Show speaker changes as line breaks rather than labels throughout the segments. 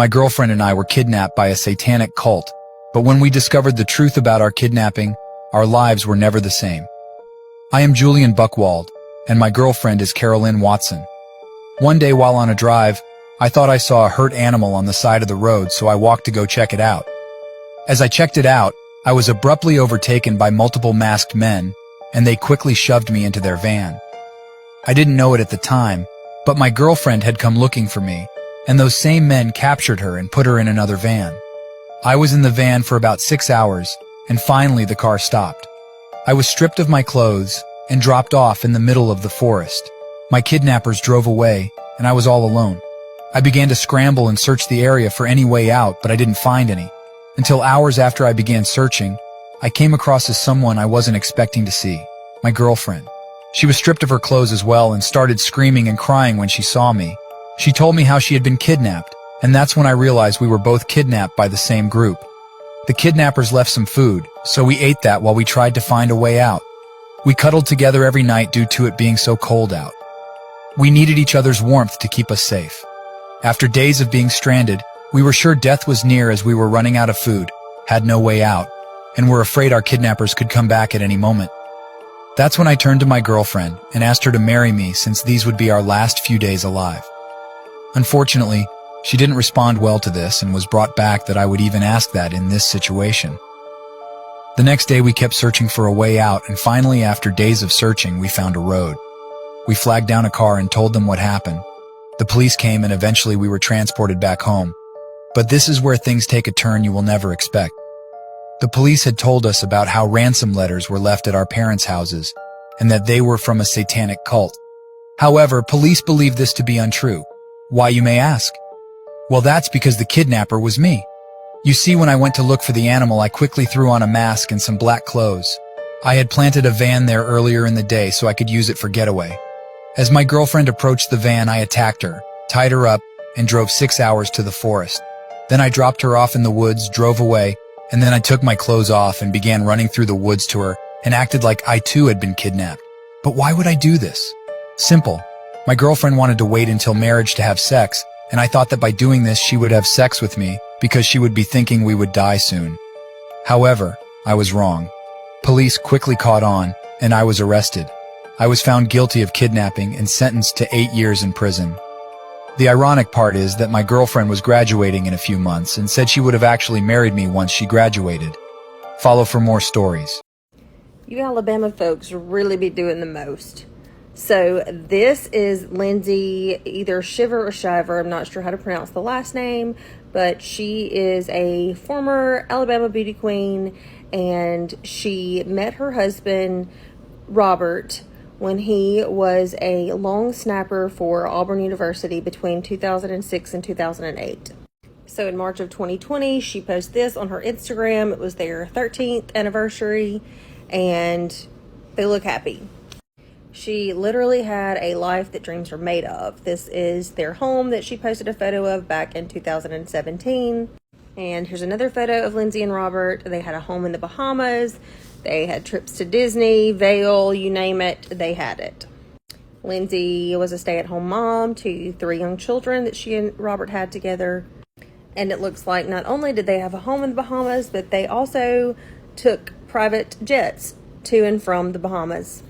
My girlfriend and I were kidnapped by a satanic cult, but when we discovered the truth about our kidnapping, our lives were never the same. I am Julian Buchwald, and my girlfriend is Carolyn Watson. One day while on a drive, I thought I saw a hurt animal on the side of the road, so I walked to go check it out. As I checked it out, I was abruptly overtaken by multiple masked men, and they quickly shoved me into their van. I didn't know it at the time, but my girlfriend had come looking for me, and those same men captured her and put her in another van. I was in the van for about 6 hours, and finally the car stopped. I was stripped of my clothes and dropped off in the middle of the forest. My kidnappers drove away, and I was all alone. I began to scramble and search the area for any way out, but I didn't find any. Until hours after I began searching, I came across someone I wasn't expecting to see, my girlfriend. She was stripped of her clothes as well and started screaming and crying when she saw me. She told me how she had been kidnapped, and that's when I realized we were both kidnapped by the same group. The kidnappers left some food, so we ate that while we tried to find a way out. We cuddled together every night due to it being so cold out. We needed each other's warmth to keep us safe. After days of being stranded, we were sure death was near as we were running out of food, had no way out, and were afraid our kidnappers could come back at any moment. That's when I turned to my girlfriend and asked her to marry me since these would be our last few days alive. Unfortunately, she didn't respond well to this and was brought back that I would even ask that in this situation. The next day we kept searching for a way out, and finally after days of searching we found a road. We flagged down a car and told them what happened. The police came and eventually we were transported back home. But this is where things take a turn you will never expect. The police had told us about how ransom letters were left at our parents' houses, and that they were from a satanic cult. However, police believed this to be untrue. Why, you may ask? Well, that's because the kidnapper was me. You see, when I went to look for the animal, I quickly threw on a mask and some black clothes. I had planted a van there earlier in the day so I could use it for getaway. As my girlfriend approached the van, I attacked her, tied her up, and drove 6 hours to the forest. Then I dropped her off in the woods, drove away, and then I took my clothes off and began running through the woods to her and acted like I too had been kidnapped. But why would I do this? Simple. My girlfriend wanted to wait until marriage to have sex, and I thought that by doing this she would have sex with me because she would be thinking we would die soon. However, I was wrong. Police quickly caught on, and I was arrested. I was found guilty of kidnapping and sentenced to 8 years in prison. The ironic part is that my girlfriend was graduating in a few months and said she would have actually married me once she graduated. Follow for more stories.
You Alabama folks really be doing the most. So this is Lindsay, either Shiver or Shiver. I'm not sure how to pronounce the last name, but she is a former Alabama beauty queen, and she met her husband, Robert, when he was a long snapper for Auburn University between 2006 and 2008. So in March of 2020, she posted this on her Instagram. It was their 13th anniversary, and they look happy. She literally had a life that dreams are made of. This is their home that she posted a photo of back in 2017. And here's another photo of Lindsay and Robert. They had a home in the Bahamas. They had trips to Disney, Vail, you name it, they had it. Lindsay was a stay-at-home mom to 3 young children that she and Robert had together. And it looks like not only did they have a home in the Bahamas, but they also took private jets to and from the Bahamas.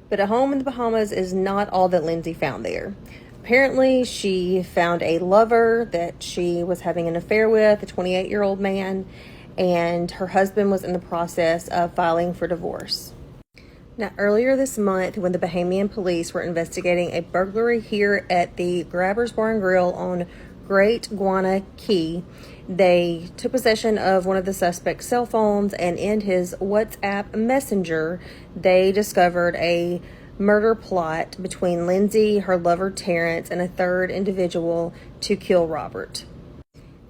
But a home in the Bahamas is not all that Lindsay found there. Apparently, she found a lover that she was having an affair with, a 28-year-old man, and her husband was in the process of filing for divorce. Now, earlier this month, when the Bahamian police were investigating a burglary here at the Grabbers Bar and Grill on Great Guana Key, they took possession of one of the suspect's cell phones, and in his WhatsApp messenger, they discovered a murder plot between Lindsay, her lover Terrence, and a third individual to kill Robert.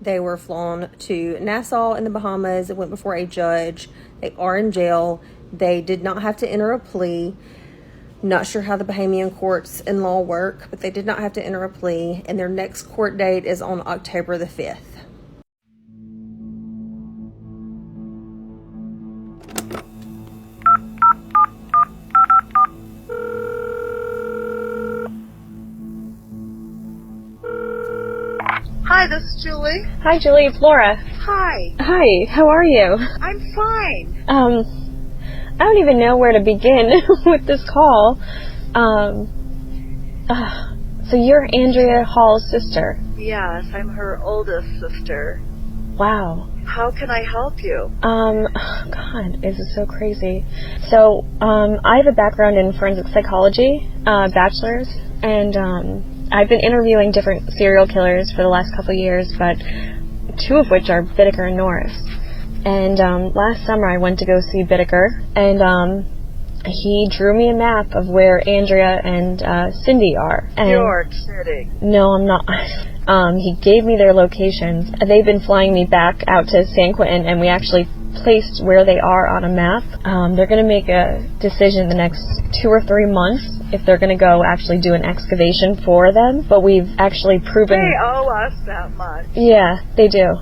They were flown to Nassau in the Bahamas, went before a judge. They are in jail. They did not have to enter a plea. Not sure how the Bahamian courts and law work, but they did not have to enter a plea, and their next court date is on October the 5th.
Hi, Hi, this is Julie.
Hi, Julie. It's Laura.
Hi.
Hi. How are you?
I'm fine.
I don't even know where to begin with this call. So you're Andrea Hall's sister.
Yes, I'm her oldest sister.
Wow.
How can I help you?
God, this is so crazy. So, I have a background in forensic psychology, bachelor's, and, I've been interviewing different serial killers for the last couple of years, but two of which are Bittaker and Norris. And, last summer I went to go see Bittaker, and, he drew me a map of where Andrea and Cindy are. And
You're kidding.
no, I'm not. He gave me their locations. They've been flying me back out to San Quentin, and we actually placed where they are on a map. They're going to make a decision the next 2 or 3 months if they're going to go actually do an excavation for them. But we've actually proven...
They owe us that much.
Yeah, they do.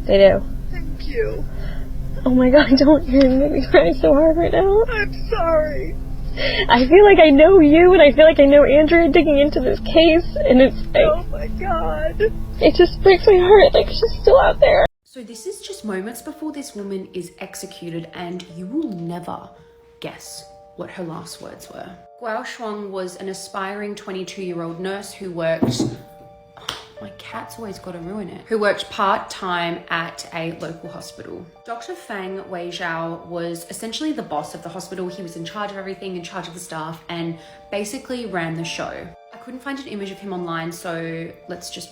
They do.
Thank you.
Oh my God, don't you make me cry so hard right now.
I'm sorry.
I feel like I know you, and I feel like I know Andrea digging into this case, and it's like,
Oh my God.
it just breaks my heart, like she's still out there.
So this is just moments before this woman is executed, and you will never guess what her last words were. Guo Shuang was an aspiring 22-year-old nurse who worked... My cat's always got to ruin it. Who worked part-time at a local hospital. Dr. Fang Weizhao was essentially the boss of the hospital. He was in charge of everything, in charge of the staff, and basically ran the show. I couldn't find an image of him online, so let's just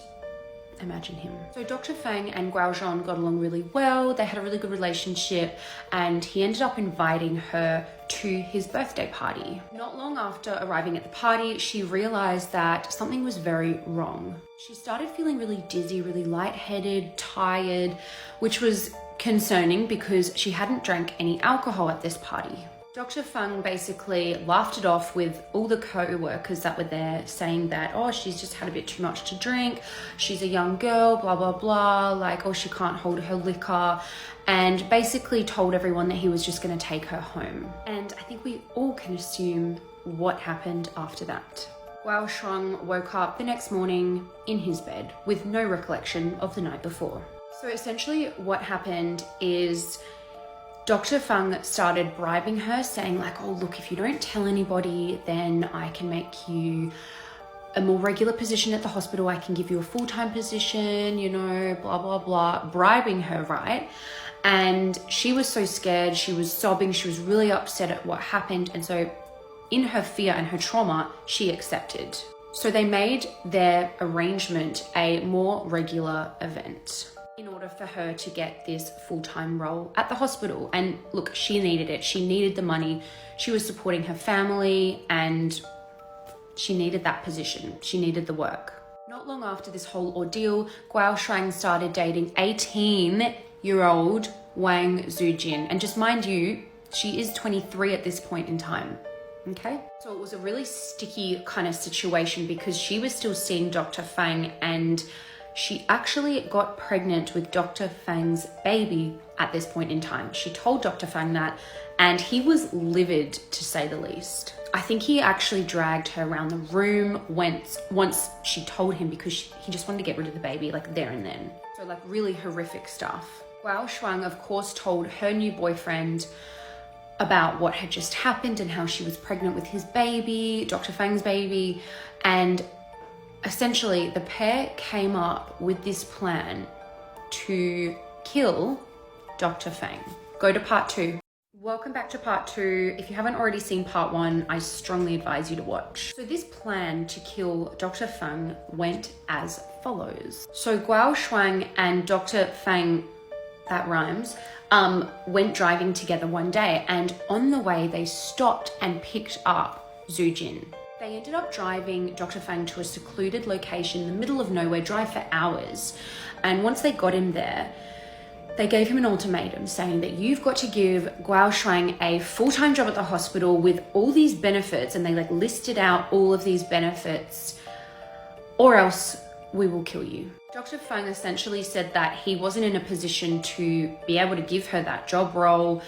imagine him. So Dr. Fang and Guo Zhang got along really well. They had a really good relationship, and he ended up inviting her to his birthday party. Not long after arriving at the party, she realized that something was very wrong. She started feeling really dizzy, really lightheaded, tired, which was concerning because she hadn't drank any alcohol at this party. Dr. Fang basically laughed it off with all the co-workers that were there, saying that, oh, she's just had a bit too much to drink, she's a young girl, blah, blah, blah, like, oh, she can't hold her liquor, and basically told everyone that he was just going to take her home. And I think we all can assume what happened after that. Guo Shuang woke up the next morning in his bed with no recollection of the night before. So essentially what happened is Dr. Fang started bribing her, saying like, oh, look, if you don't tell anybody, then I can make you a more regular position at the hospital. I can give you a full-time position, you know, blah, blah, blah, bribing her, right? And she was so scared. She was sobbing. She was really upset at what happened. And so in her fear and her trauma, she accepted. So they made their arrangement a more regular event in order for her to get this full-time role at the hospital. And look, she needed it. She needed the money. She was supporting her family and she needed that position. She needed the work. Not long after this whole ordeal, Guo Shuang started dating 18-year-old Wang Zujin. And just mind you, she is 23 at this point in time. Okay, so it was a really sticky kind of situation because she was still seeing Dr. Fang, and she actually got pregnant with Dr. Fang's baby at this point in time. She told Dr. Fang that, and he was livid, to say the least. I think he actually dragged her around the room once she told him, because he just wanted to get rid of the baby like there and then. So like really horrific stuff. Guo Shuang, of course, told her new boyfriend about what had just happened and how she was pregnant with his baby, Dr. Fang's baby, and essentially the pair came up with this plan to kill Dr. Fang. Go to part 2. Welcome back to part 2. If you haven't already seen part 1, I strongly advise you to watch. So this plan to kill Dr. Fang went as follows. So Guo Shuang and Dr. Fang, that rhymes, went driving together one day, and on the way they stopped and picked up Zhu Jin. They ended up driving Dr. Fang to a secluded location in the middle of nowhere, drive for hours, and once they got him there, they gave him an ultimatum saying that you've got to give Guo Shuang a full-time job at the hospital with all these benefits, and they like listed out all of these benefits, or else we will kill you. Dr. Fang essentially said that he wasn't in a position to be able to give her that job role.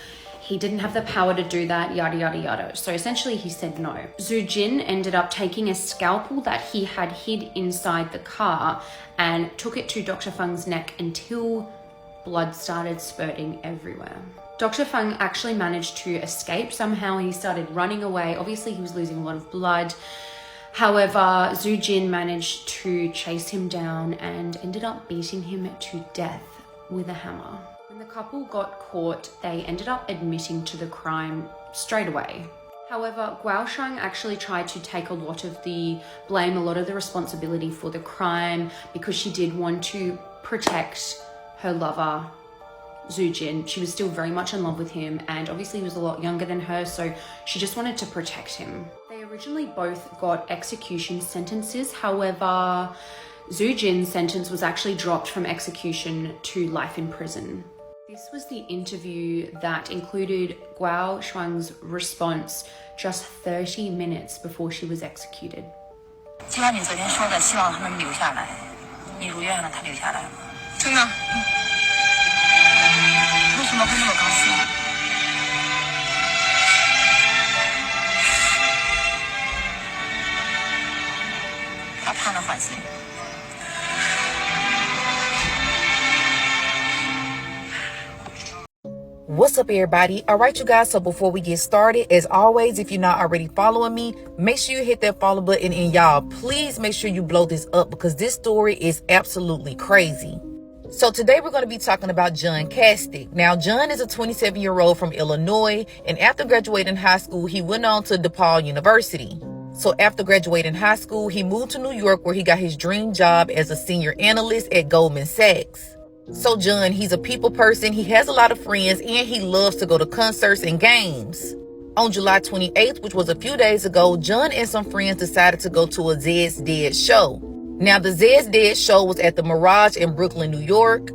he didn't have the power to do that, yada, yada, yada. So essentially he said no. Zhu Jin ended up taking a scalpel that he had hid inside the car and took it to Dr. Feng's neck until blood started spurting everywhere. Dr. Feng actually managed to escape. Somehow he started running away. Obviously he was losing a lot of blood. However, Zhu Jin managed to chase him down and ended up beating him to death with a hammer. When the couple got caught, they ended up admitting to the crime straight away. However, Guo Shuang actually tried to take a lot of the blame, a lot of the responsibility for the crime because she did want to protect her lover, Zhu Jin. She was still very much in love with him, and obviously he was a lot younger than her, so she just wanted to protect him. They originally both got execution sentences. However, Zhu Jin's sentence was actually dropped from execution to life in prison. This was the interview that included Guo Shuang's response just 30 minutes before she was executed.
就像你昨天说的，希望他能留下来，你如愿让他留下来吗？真的。为什么会那么高兴？他判了缓刑。
What's up, everybody? All right, you guys, so before we get started, as always, if you're not already following me, make sure you hit that follow button, and y'all, please make sure you blow this up because this story is absolutely crazy. So today we're going to be talking about John Castick. Now, John is a 27-year-old from Illinois, and after graduating high school, he went on to DePaul University. So after graduating high school, he moved to New York where he got his dream job as a senior analyst at Goldman Sachs. So John, he's a people person, he has a lot of friends, and he loves to go to concerts and games. On July 28th, which was a few days ago, John and some friends decided to go to a Zed's Dead show. Now, the Zed's Dead show was at the Mirage in Brooklyn, New York.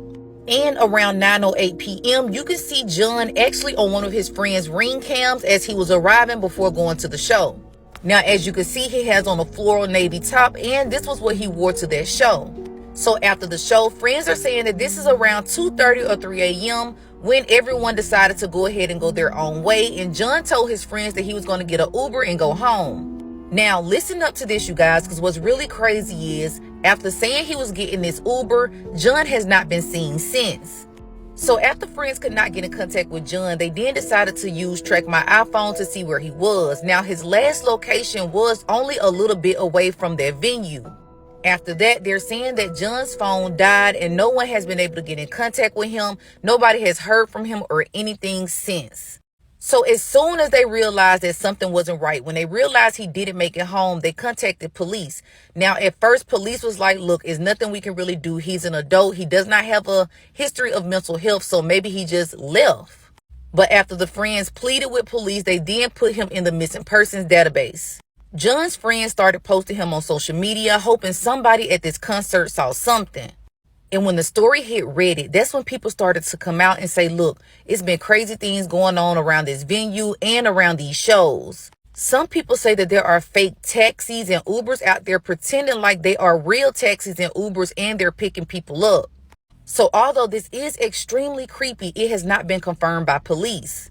And around 9:08 p.m., you can see John actually on one of his friend's ring cams as he was arriving before going to the show. Now, as you can see, he has on a floral navy top, and this was what he wore to that show. So after the show, friends are saying that this is around 2:30 or 3 a.m. when everyone decided to go ahead and go their own way. And John told his friends that he was going to get an Uber and go home. Now, listen up to this, you guys, because what's really crazy is after saying he was getting this Uber, John has not been seen since. So after friends could not get in contact with John, they then decided to use Track My iPhone to see where he was. Now, his last location was only a little bit away from their venue. After that, they're saying that John's phone died and no one has been able to get in contact with him. Nobody has heard from him or anything since. So as soon as they realized that something wasn't right, when they realized he didn't make it home, they contacted police. Now, at first, police was like, look, there's nothing we can really do. He's an adult. He does not have a history of mental health, so maybe he just left. But after the friends pleaded with police, they then put him in the missing persons database. John's friends started posting him on social media, hoping somebody at this concert saw something. And when the story hit Reddit, that's when people started to come out and say, look, it's been crazy things going on around this venue and around these shows. Some people say that there are fake taxis and Ubers out there pretending like they are real taxis and Ubers and they're picking people up. So although this is extremely creepy, it has not been confirmed by police.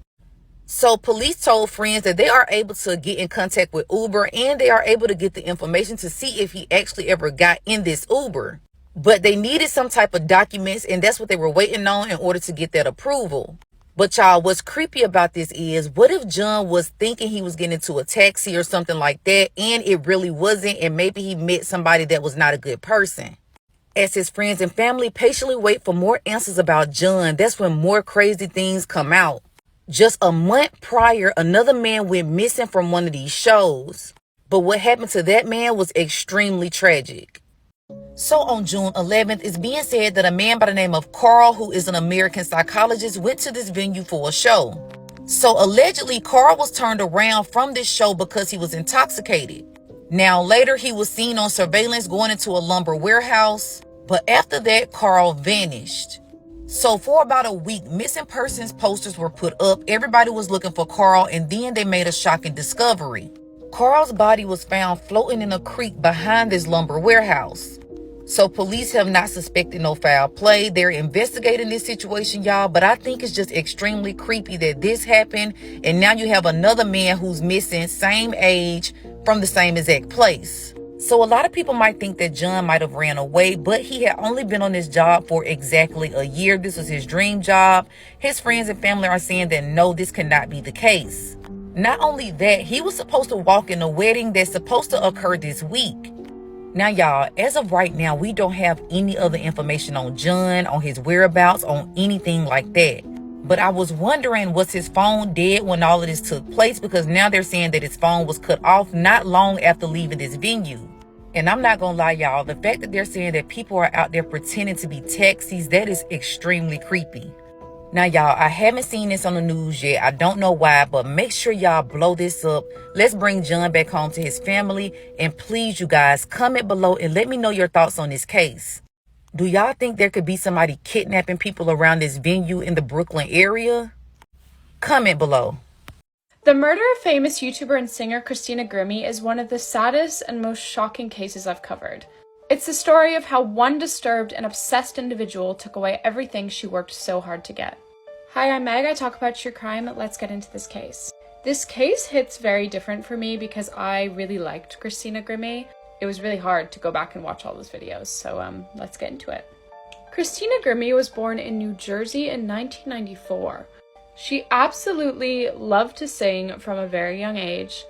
So police told friends that they are able to get in contact with Uber and they are able to get the information to see if he actually ever got in this Uber. But they needed some type of documents, and that's what they were waiting on in order to get that approval. But y'all, what's creepy about this is, what if John was thinking he was getting into a taxi or something like that, and it really wasn't, and maybe he met somebody that was not a good person? As his friends and family patiently wait for more answers about John, that's when more crazy things come out. Just a month prior, another man went missing from one of these shows. But what happened to that man was extremely tragic. So on June 11th, it's being said that a man by the name of Carl, who is an American psychologist, went to this venue for a show. So allegedly, Carl was turned around from this show because he was intoxicated. Now later, he was seen on surveillance going into a lumber warehouse. But after that, Carl vanished. So for about a week, missing persons posters were put up. Everybody was looking for Carl, and then they made a shocking discovery. Carl's body was found floating in a creek behind this lumber warehouse. So police have not suspected no foul play. They're investigating this situation, y'all. But I think it's just extremely creepy that this happened. And now you have another man who's missing, same age, from the same exact place. So a lot of people might think that John might have ran away, but he had only been on this job for exactly a year. This was his dream job. His friends and family are saying that no, this cannot be the case. Not only that, he was supposed to walk in a wedding that's supposed to occur this week. Now, y'all, as of right now, we don't have any other information on John, on his whereabouts, on anything like that. But I was wondering, was his phone dead when all of this took place? Because now they're saying that his phone was cut off not long after leaving this venue. And I'm not gonna lie, y'all, the fact that they're saying that people are out there pretending to be taxis, that is extremely creepy. Now, y'all, I haven't seen this on the news yet. I don't know why, but make sure y'all blow this up. Let's bring John back home to his family. And please, you guys, comment below and let me know your thoughts on this case. Do y'all think there could be somebody kidnapping people around this venue in the Brooklyn area? Comment below.
The murder of famous YouTuber and singer Christina Grimmie is one of the saddest and most shocking cases I've covered. It's the story of how one disturbed and obsessed individual took away everything she worked so hard to get. Hi, I'm Meg. I talk about true crime. Let's get into this case. This case hits very different for me because I really liked Christina Grimmie. It was really hard to go back and watch all those videos, so let's get into it. Christina Grimmie was born in New Jersey in 1994. She absolutely loved to sing from a very young age.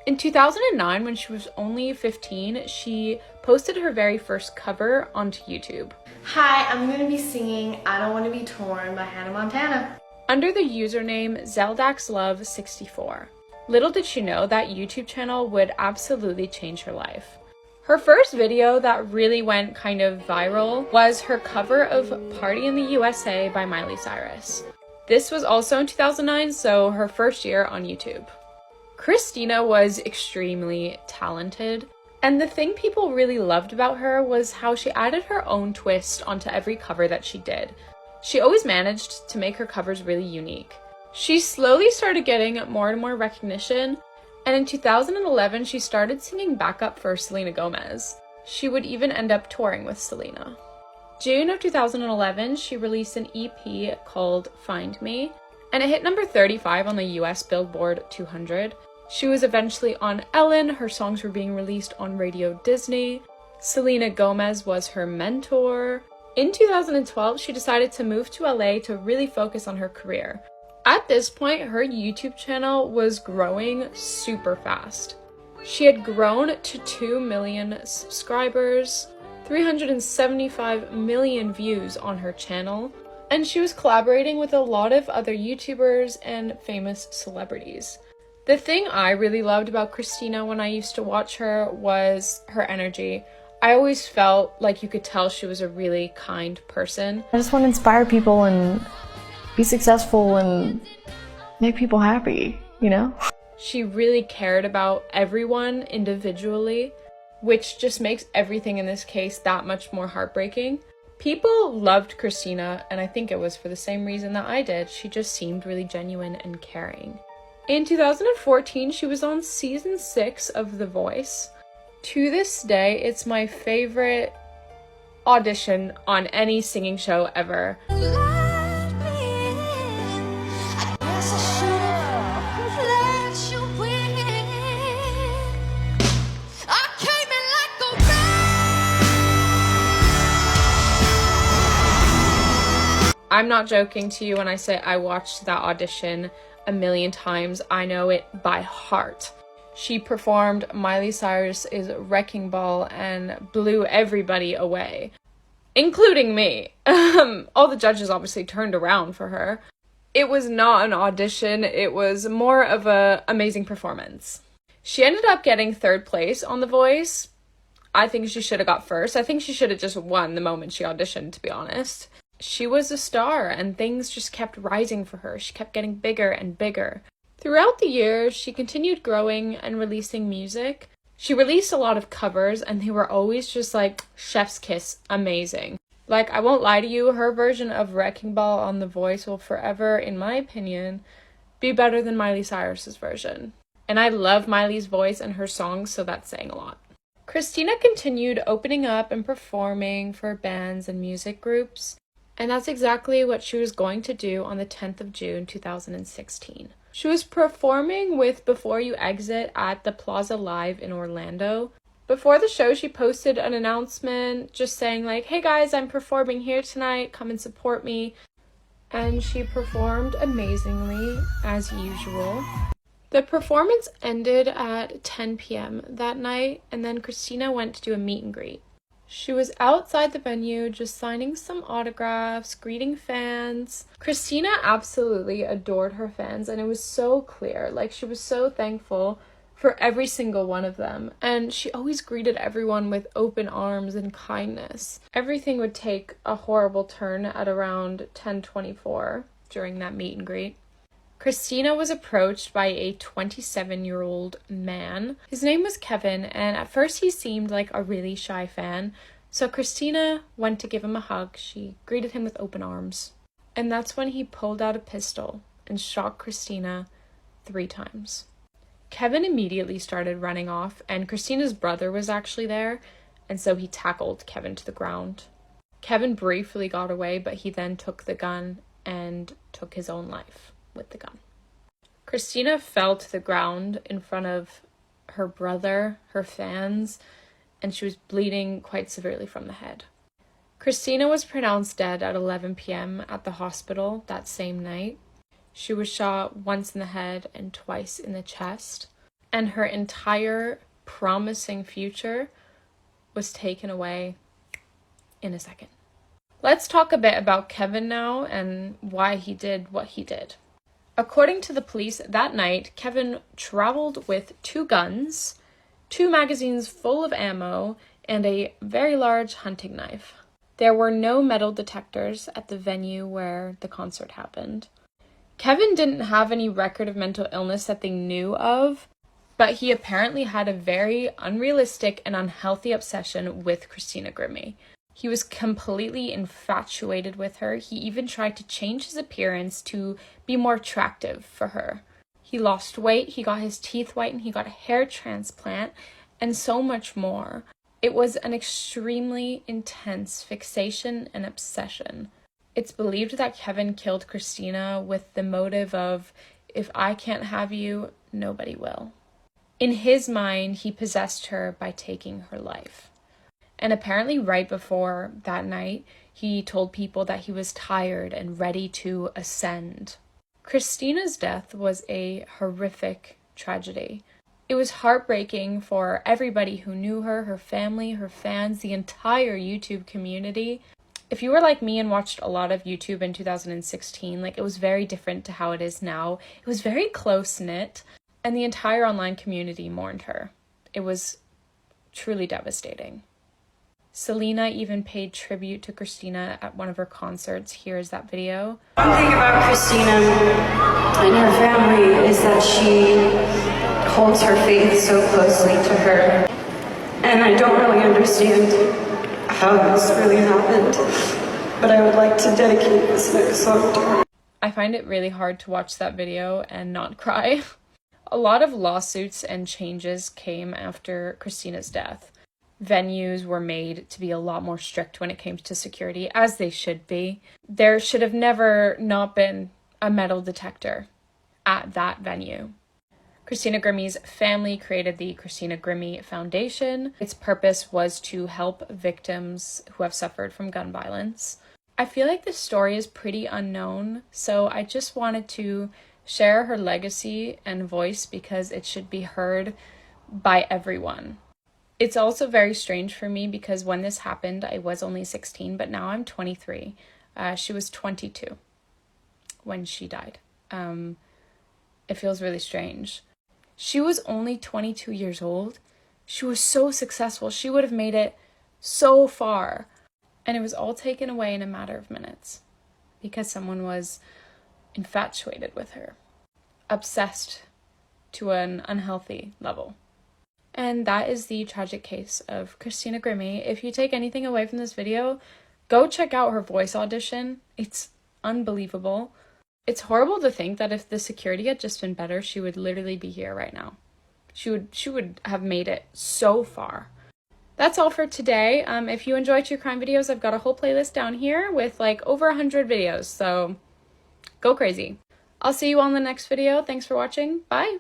In 2009, when she was only 15, she posted her very first cover onto YouTube.
Hi, I'm going to be singing I Don't Want to Be Torn by Hannah Montana.
Under the username ZeldaxLove64. Little did she know that YouTube channel would absolutely change her life. Her first video that really went kind of viral was her cover of Party in the USA by Miley Cyrus. This was also in 2009, so her first year on YouTube. Christina was extremely talented, and the thing people really loved about her was how she added her own twist onto every cover that she did. She always managed to make her covers really unique. She slowly started getting more and more recognition, and in 2011 she started singing backup for Selena Gomez. She would even end up touring with Selena. June of 2011, she released an EP called Find Me, and it hit number 35 on the US Billboard 200. She was eventually on Ellen, her songs were being released on Radio Disney. Selena Gomez was her mentor. In 2012, she decided to move to LA to really focus on her career. At this point, her YouTube channel was growing super fast. She had grown to 2 million subscribers, 375 million views on her channel, and she was collaborating with a lot of other YouTubers and famous celebrities. The thing I really loved about Christina when I used to watch her was her energy. I always felt like you could tell she was a really kind person.
I just want to inspire people and be successful and make people happy, you know?
She really cared about everyone individually, which just makes everything in this case that much more heartbreaking. People loved Christina, and I think it was for the same reason that I did. She just seemed really genuine and caring. In 2014, she was on season 6 of The Voice. To this day, it's my favorite audition on any singing show ever. I'm not joking to you when I say I watched that audition a million times. I know it by heart. She performed Miley Cyrus's Wrecking Ball and blew everybody away, including me. All the judges obviously turned around for her. It was not an audition, it was more of an amazing performance. She ended up getting 3rd place on The Voice. I think she should have got 1st. I think she should have just won the moment she auditioned, to be honest. She was a star, and things just kept rising for her. She kept getting bigger and bigger. Throughout the years, she continued growing and releasing music. She released a lot of covers, and they were always just like chef's kiss amazing. Like, I won't lie to you, her version of Wrecking Ball on The Voice will forever, in my opinion, be better than Miley Cyrus's version. And I love Miley's voice and her songs, so that's saying a lot. Christina continued opening up and performing for bands and music groups, and that's exactly what she was going to do on the 10th of June 2016. She was performing with Before You Exit at the Plaza Live in Orlando. Before the show, she posted an announcement just saying like, "Hey guys, I'm performing here tonight, come and support me." And she performed amazingly, as usual. The performance ended at 10 p.m. that night, and then Christina went to do a meet and greet. She was outside the venue just signing some autographs, greeting fans. Christina absolutely adored her fans, and it was so clear. Like, she was so thankful for every single one of them, and she always greeted everyone with open arms and kindness. Everything would take a horrible turn at around 10:24 during that meet and greet. Christina was approached by a 27-year-old man. His name was Kevin, and at first he seemed like a really shy fan, so Christina went to give him a hug. She greeted him with open arms, and that's when he pulled out a pistol and shot Christina 3 times. Kevin immediately started running off, and Christina's brother was actually there, and so he tackled Kevin to the ground. Kevin briefly got away, but he then took the gun and took his own life with the gun. Christina fell to the ground in front of her brother, her fans, and she was bleeding quite severely from the head. Christina was pronounced dead at 11 p.m. at the hospital that same night. She was shot once in the head and twice in the chest, and her entire promising future was taken away in a second. Let's talk a bit about Kevin now and why he did what he did. According to the police, that night, Kevin traveled with 2 guns, 2 magazines full of ammo, and a very large hunting knife. There were no metal detectors at the venue where the concert happened. Kevin didn't have any record of mental illness that they knew of, but he apparently had a very unrealistic and unhealthy obsession with Christina Grimmie. He was completely infatuated with her. He even tried to change his appearance to be more attractive for her. He lost weight, he got his teeth whitened, he got a hair transplant, and so much more. It was an extremely intense fixation and obsession. It's believed that Kevin killed Christina with the motive of, if I can't have you, nobody will. In his mind, he possessed her by taking her life. And apparently right before that night, he told people that he was tired and ready to ascend. Christina's death was a horrific tragedy. It was heartbreaking for everybody who knew her, her family, her fans, the entire YouTube community. If you were like me and watched a lot of YouTube in 2016, it was very different to how it is now. It was very close-knit, and the entire online community mourned her. It was truly devastating. Selena even paid tribute to Christina at one of her concerts. Here's that video.
One thing about Christina and her family is that she holds her faith so closely to her. And I don't really understand how this really happened, but I would like to dedicate this next song to her.
I find it really hard to watch that video and not cry. A lot of lawsuits and changes came after Christina's death. Venues were made to be a lot more strict when it came to security, as they should be. There should have never not been a metal detector at that venue. Christina Grimmie's family created the Christina Grimmie Foundation. Its purpose was to help victims who have suffered from gun violence. I feel like this story is pretty unknown, so I just wanted to share her legacy and voice because it should be heard by everyone. It's also very strange for me because when this happened, I was only 16, but now I'm 23. She was 22 when she died. It feels really strange. She was only 22 years old. She was so successful. She would have made it so far. And it was all taken away in a matter of minutes because someone was infatuated with her, obsessed to an unhealthy level. And that is the tragic case of Christina Grimmie. If you take anything away from this video, go check out her voice audition. It's unbelievable. It's horrible to think that if the security had just been better, she would literally be here right now. She would have made it so far. That's all for today. If you enjoy true crime videos, I've got a whole playlist down here with like over 100 videos, so go crazy. I'll see you on the next video. Thanks for watching. Bye.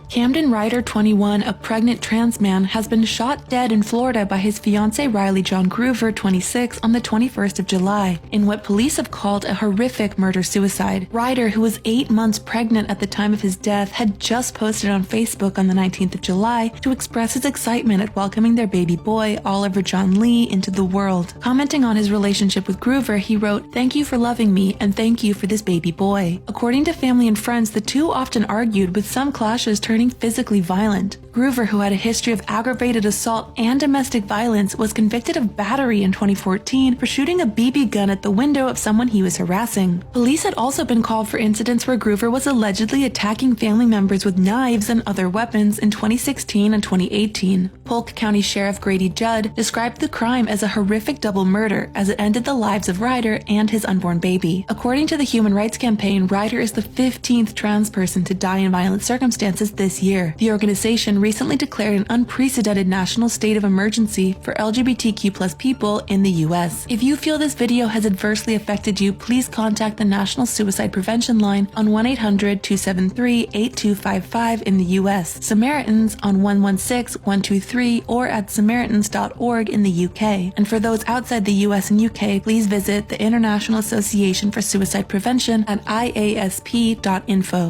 Camden Ryder, 21, a pregnant trans man, has been shot dead in Florida by his fiancée Riley John Groover, 26, on the 21st of July, in what police have called a horrific murder-suicide. Ryder, who was 8 months pregnant at the time of his death, had just posted on Facebook on the 19th of July to express his excitement at welcoming their baby boy, Oliver John Lee, into the world. Commenting on his relationship with Groover, he wrote, "Thank you for loving me, and thank you for this baby boy." According to family and friends, the two often argued, with some clashes turning physically violent. Groover, who had a history of aggravated assault and domestic violence, was convicted of battery in 2014 for shooting a BB gun at the window of someone he was harassing. Police had also been called for incidents where Groover was allegedly attacking family members with knives and other weapons in 2016 and 2018. Polk County Sheriff Grady Judd described the crime as a horrific double murder, as it ended the lives of Ryder and his unborn baby. According to the Human Rights Campaign, Ryder is the 15th trans person to die in violent circumstances this year. The organization recently declared an unprecedented national state of emergency for LGBTQ+ people in the US. If you feel this video has adversely affected you, please contact the National Suicide Prevention Line on 1-800-273-8255 in the US, Samaritans on 116-123, or at samaritans.org in the UK. And for those outside the US and UK, please visit the International Association for Suicide Prevention at iasp.info.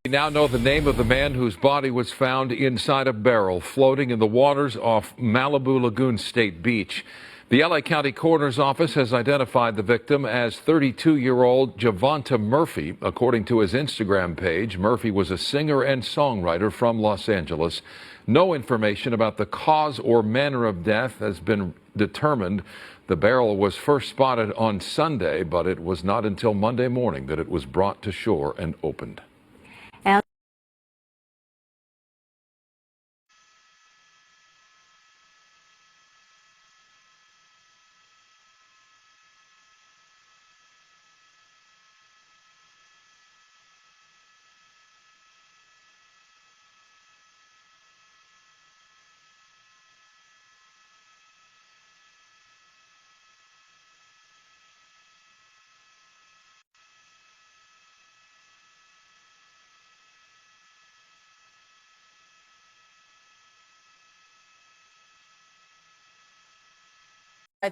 We now know the name of the man whose body was found inside a barrel floating in the waters off Malibu Lagoon State Beach. The LA County Coroner's Office has identified the victim as 32-year-old Javonta Murphy. According to his Instagram page, Murphy was a singer and songwriter from Los Angeles. No information about the cause or manner of death has been determined. The barrel was first spotted on Sunday, but it was not until Monday morning that it was brought to shore and opened.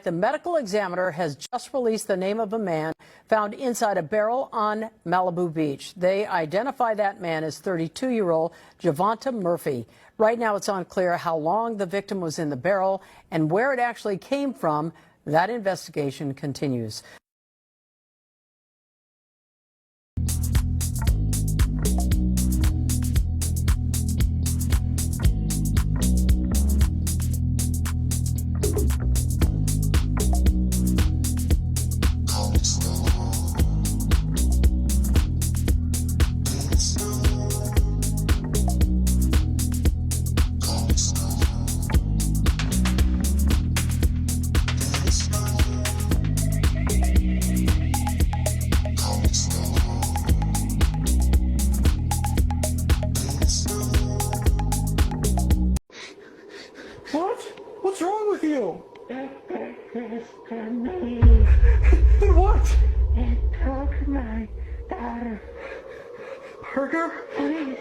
The medical examiner has just released the name of a man found inside a barrel on Malibu Beach. They identify that man as 32-year-old Javonta Murphy. Right now, it's unclear how long the victim was in the barrel and where it actually came from. That investigation continues.
What's wrong with you? And what?
And talk to my daughter.
Parker?
Please.